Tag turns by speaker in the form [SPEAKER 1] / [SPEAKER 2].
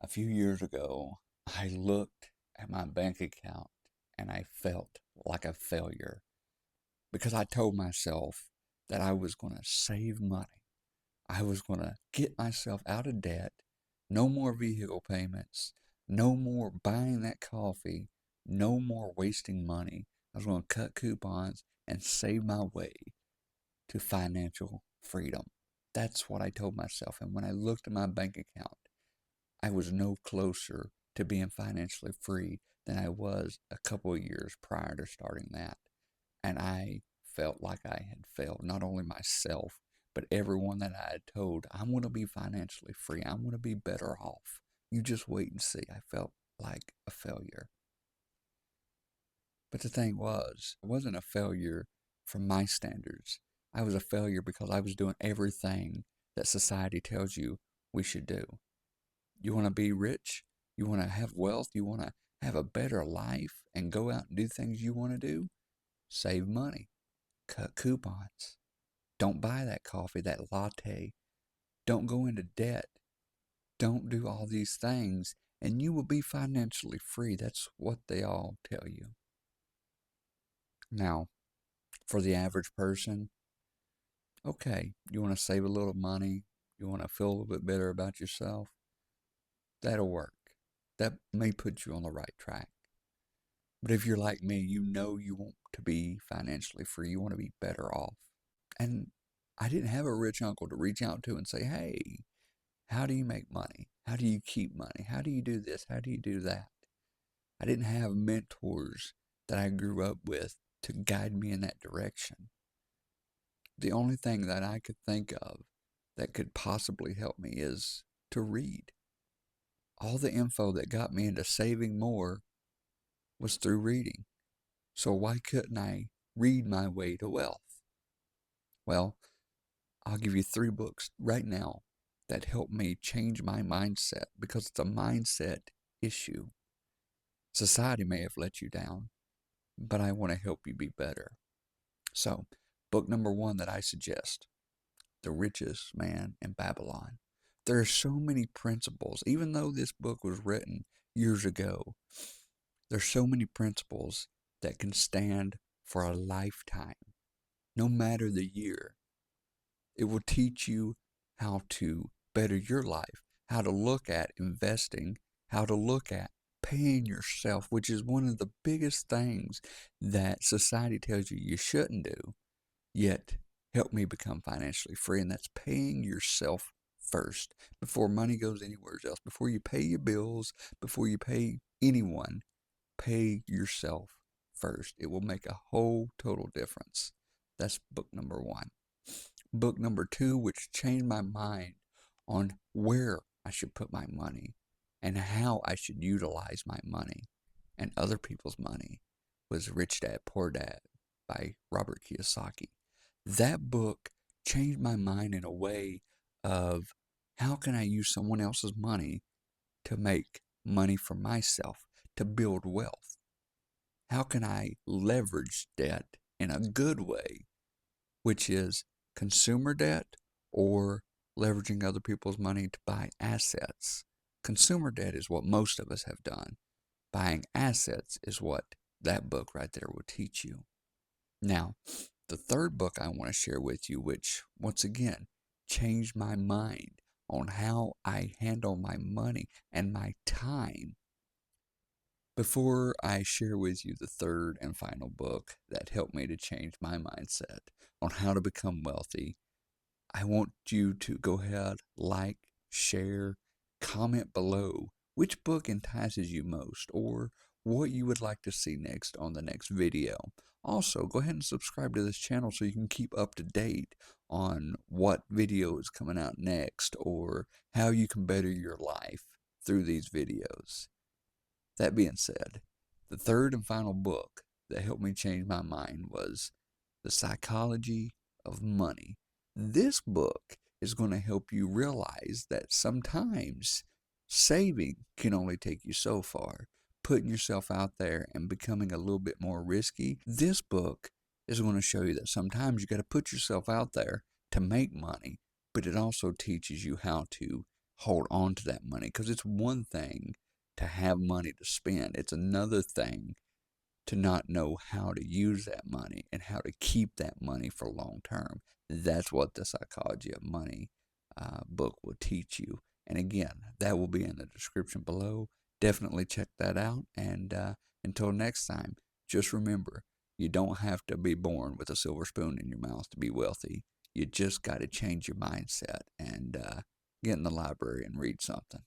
[SPEAKER 1] A few years ago, I looked at my bank account and I felt like a failure because I told myself that I was going to save money. I was going to get myself out of debt, no more vehicle payments, no more buying that coffee, no more wasting money. I was going to cut coupons and save my way to financial freedom. That's what I told myself. And when I looked at my bank account, I was no closer to being financially free than I was a couple of years prior to starting that. And I felt like I had failed not only myself, but everyone that I had told, I'm going to be financially free. I'm going to be better off. You just wait and see. I felt like a failure. But the thing was, it wasn't a failure from my standards. I was a failure because I was doing everything that society tells you we should do. You want to be rich? You want to have wealth? You want to have a better life and go out and do things you want to do? Save money. Cut coupons. Don't buy that coffee, that latte. Don't go into debt. Don't do all these things, and you will be financially free. That's what they all tell you. Now, for the average person, okay, you want to save a little money, you want to feel a little bit better about yourself, that'll work. That may put you on the right track. But if you're like me, you know you want to be financially free. You want to be better off. And I didn't have a rich uncle to reach out to and say, hey, how do you make money? How do you keep money? How do you do this? How do you do that? I didn't have mentors that I grew up with to guide me in that direction. The only thing that I could think of that could possibly help me is to read. All the info that got me into saving more was through reading. So why couldn't I read my way to wealth? Well, I'll give you 3 books right now that helped me change my mindset because it's a mindset issue. Society may have let you down, but I want to help you be better. So, book number 1 that I suggest, The Richest Man in Babylon. There are so many principles, even though this book was written years ago, there's so many principles that can stand for a lifetime, no matter the year. It will teach you how to better your life, how to look at investing, how to look at paying yourself, which is one of the biggest things that society tells you you shouldn't do, yet help me become financially free. And that's paying yourself first before money goes anywhere else. Before you pay your bills, before you pay anyone, pay yourself first. It will make a whole total difference. That's book number 1. Book number 2, which changed my mind on where I should put my money and how I should utilize my money and other people's money, was Rich Dad Poor Dad by Robert Kiyosaki. That book changed my mind in a way of how can I use someone else's money to make money for myself, to build wealth? How can I leverage debt in a good way, which is consumer debt or leveraging other people's money to buy assets? Consumer debt is what most of us have done. Buying assets is what that book right there will teach you. Now, the third book I want to share with you, which once again changed my mind on how I handle my money and my time. Before I share with you the third and final book that helped me to change my mindset on how to become wealthy, I want you to go ahead, like, share, comment below which book entices you most or what you would like to see next on the next video. Also, go ahead and subscribe to this channel so you can keep up to date on what video is coming out next or how you can better your life through these videos. That being said, the third and final book that helped me change my mind was The Psychology of Money. This book is going to help you realize that sometimes saving can only take you so far. Putting yourself out there and becoming a little bit more risky. This book is going to show you that sometimes you got to put yourself out there to make money, but it also teaches you how to hold on to that money, because it's one thing to have money to spend. It's another thing to not know how to use that money and how to keep that money for long term. That's what the Psychology of Money book will teach you. And again, that will be in the description below. Definitely check that out. And until next time, just remember, you don't have to be born with a silver spoon in your mouth to be wealthy. You just got to change your mindset and get in the library and read something.